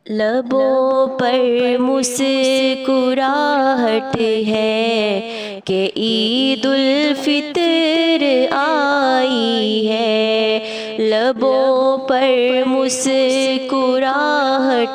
لبوں پر مسکراہٹ ہے کہ عید الفطر آئی ہے۔ لبوں پر مسکراہٹ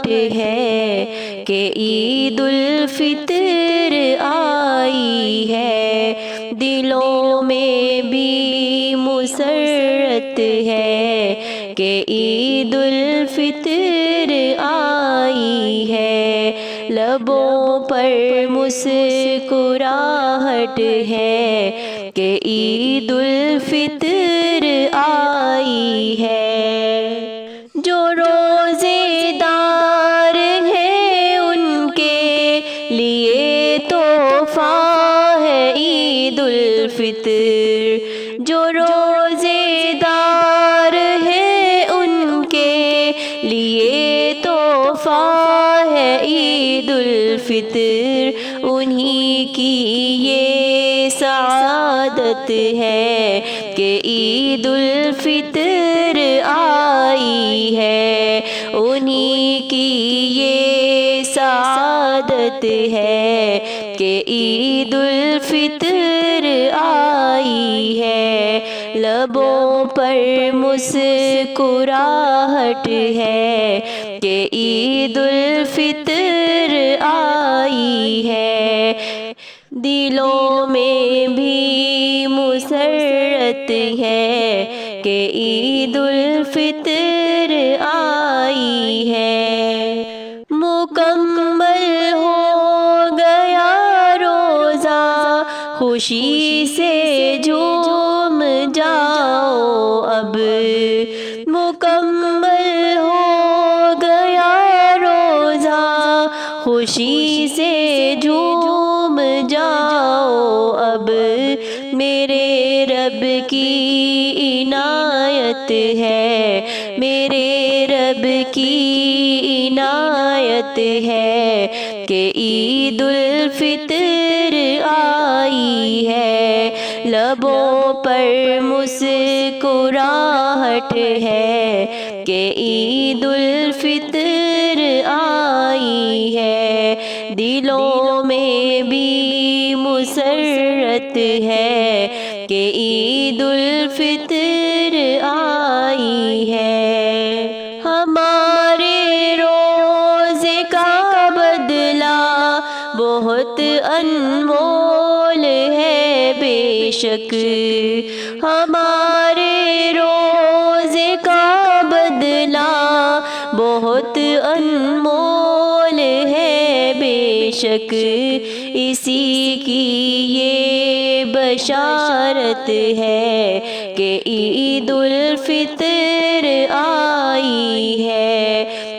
ہے کہ عید الفطر آئی ہے۔ دلوں میں بھی مسرت ہے کہ عید الفطر آئی ہے۔ لبوں پر مسکراہٹ ہے کہ عید الفطر آئی ہے۔ جو روزے دار ہیں ان کے لیے تحفہ ہے عید الفطر۔ جو روزے دار ہیں ان کے لیے تحفہ ہے عید الفطر۔ انہی کی یہ سعادت ہے کہ عید الفطر آئی ہے۔ انہی کی یہ سعادت ہے کہ عید الفطر آئی ہے۔ لبوں پر مسکراہٹ ہے کہ عید الفطر آئی ہے۔ دلوں میں بھی مسرت ہے کہ عید الفطر آئی ہے۔ مکمل ہو گیا روزہ خوشی سے جھوم جاؤ اب۔ مکمل ہو گیا روزہ خوشی سے جھوم جاؤ اب۔ میرے رب کی عنایت ہے، میرے رب کی عنایت ہے کہ عید الفطر آئی ہے۔ لبوں پر مسکراہٹ ہے کہ عید الفطر آئی ہے۔ دلوں میں بھی مسرت ہے کہ عید الفطر آئی ہے۔ ہمارے روزے کا بدلہ بہت انمول ہے بے شک۔ ہمارے روزے کا بدلہ بہت انمول ہے بے شک۔ اسی کی یہ بشارت ہے کہ عید الفطر آئی ہے۔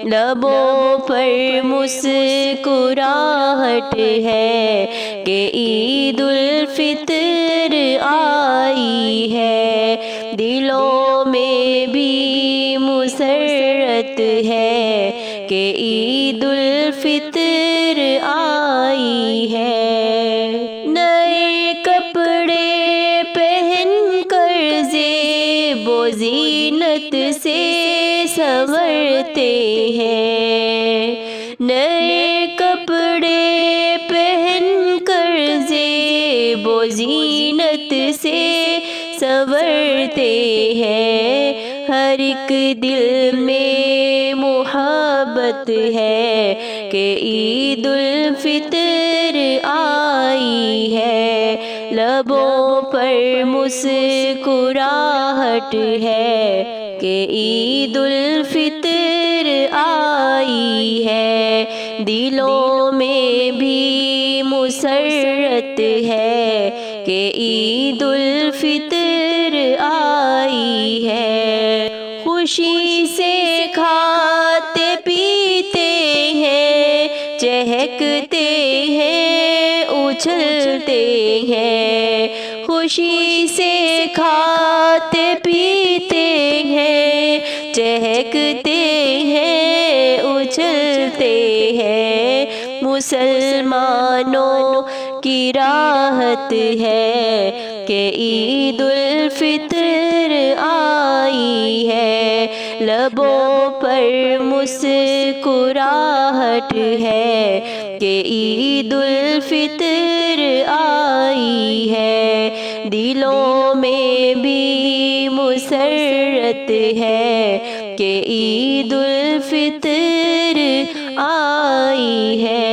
لبوں پر مسکراہٹ ہے کہ عید الفطر آئی ہے۔ دلوں میں بھی مسرت ہے کہ عید الفطر آئی ہے۔ نئے کپڑے پہن کر زیب و زینت سے سنورتے ہیں۔ نئے کپڑے پہن کر زیب و زینت سے سنورتے ہیں۔ ہر ایک دل میں محبت ہے کہ عید الفطر آئی ہے۔ لبوں پر مسکراہٹ ہے کہ عید الفطر آئی ہے۔ دلوں میں بھی مسرت ہے کہ عید الفطر آئی ہے۔ خوشی سے کھاتے پیتے ہیں، چہکتے ہیں، اچھلتے ہیں۔ خوشی سے کھاتے پیتے ہیں، چہکتے ہیں، اچھلتے ہیں۔ مسلمانوں کی راحت ہے کہ عید الفطر آئی ہے۔ لبوں پر مسکراہٹ مسکراہٹ ہے کہ عید الفطر آئی ہے، دلوں میں بھی مسرت ہے کہ عید الفطر آئی ہے۔